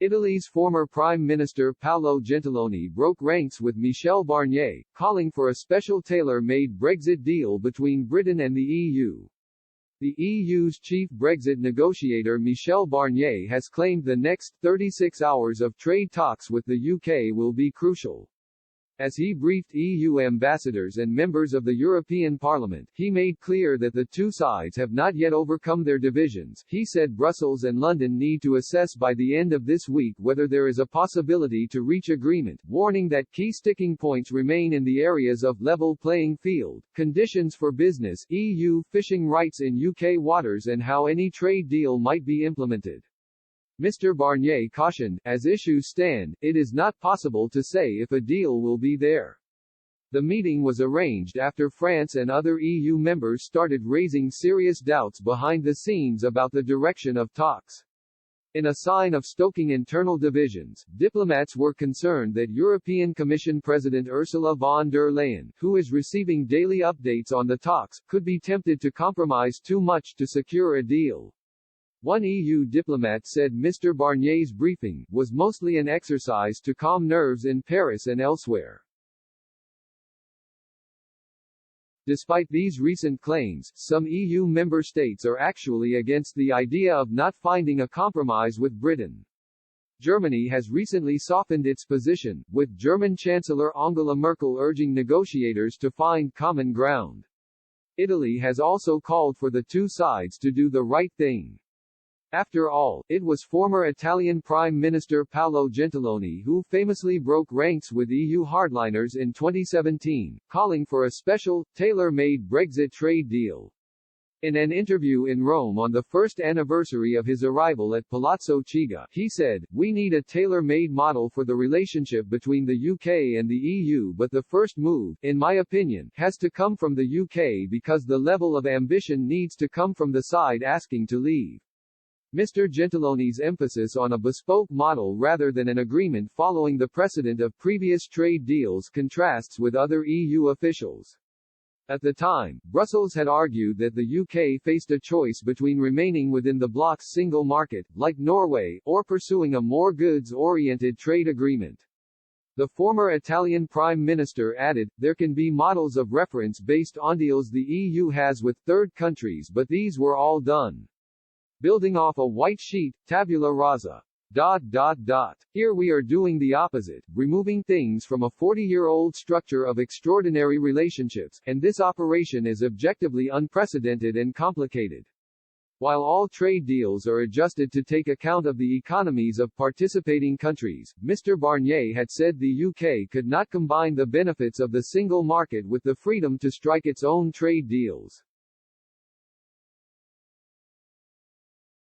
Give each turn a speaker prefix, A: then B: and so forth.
A: Italy's former Prime Minister Paolo Gentiloni broke ranks with Michel Barnier, calling for a special tailor-made Brexit deal between Britain and the EU. The EU's chief Brexit negotiator Michel Barnier has claimed the next 36 hours of trade talks with the UK will be crucial. As he briefed EU ambassadors and members of the European Parliament, he made clear that the two sides have not yet overcome their divisions. He said Brussels and London need to assess by the end of this week whether there is a possibility to reach agreement, warning that key sticking points remain in the areas of level playing field, conditions for business, EU fishing rights in UK waters, and how any trade deal might be implemented. Mr. Barnier cautioned, as issues stand, it is not possible to say if a deal will be there. The meeting was arranged after France and other EU members started raising serious doubts behind the scenes about the direction of talks. In a sign of stoking internal divisions, diplomats were concerned that European Commission President Ursula von der Leyen, who is receiving daily updates on the talks, could be tempted to compromise too much to secure a deal. One EU diplomat said Mr. Barnier's briefing was mostly an exercise to calm nerves in Paris and elsewhere. Despite these recent claims, some EU member states are actually against the idea of not finding a compromise with Britain. Germany has recently softened its position, with German Chancellor Angela Merkel urging negotiators to find common ground. Italy has also called for the two sides to do the right thing. After all, it was former Italian Prime Minister Paolo Gentiloni who famously broke ranks with EU hardliners in 2017, calling for a special, tailor-made Brexit trade deal. In an interview in Rome on the first anniversary of his arrival at Palazzo Chigi, he said, "We need a tailor-made model for the relationship between the UK and the EU, but the first move, in my opinion, has to come from the UK because the level of ambition needs to come from the side asking to leave." Mr. Gentiloni's emphasis on a bespoke model rather than an agreement following the precedent of previous trade deals contrasts with other EU officials. At the time, Brussels had argued that the UK faced a choice between remaining within the bloc's single market, like Norway, or pursuing a more goods-oriented trade agreement. The former Italian Prime Minister added, "There can be models of reference based on deals the EU has with third countries, but these were all done building off a white sheet, tabula rasa. Here we are doing the opposite, removing things from a 40-year-old structure of extraordinary relationships, and this operation is objectively unprecedented and complicated." While all trade deals are adjusted to take account of the economies of participating countries, Mr. Barnier had said the UK could not combine the benefits of the single market with the freedom to strike its own trade deals.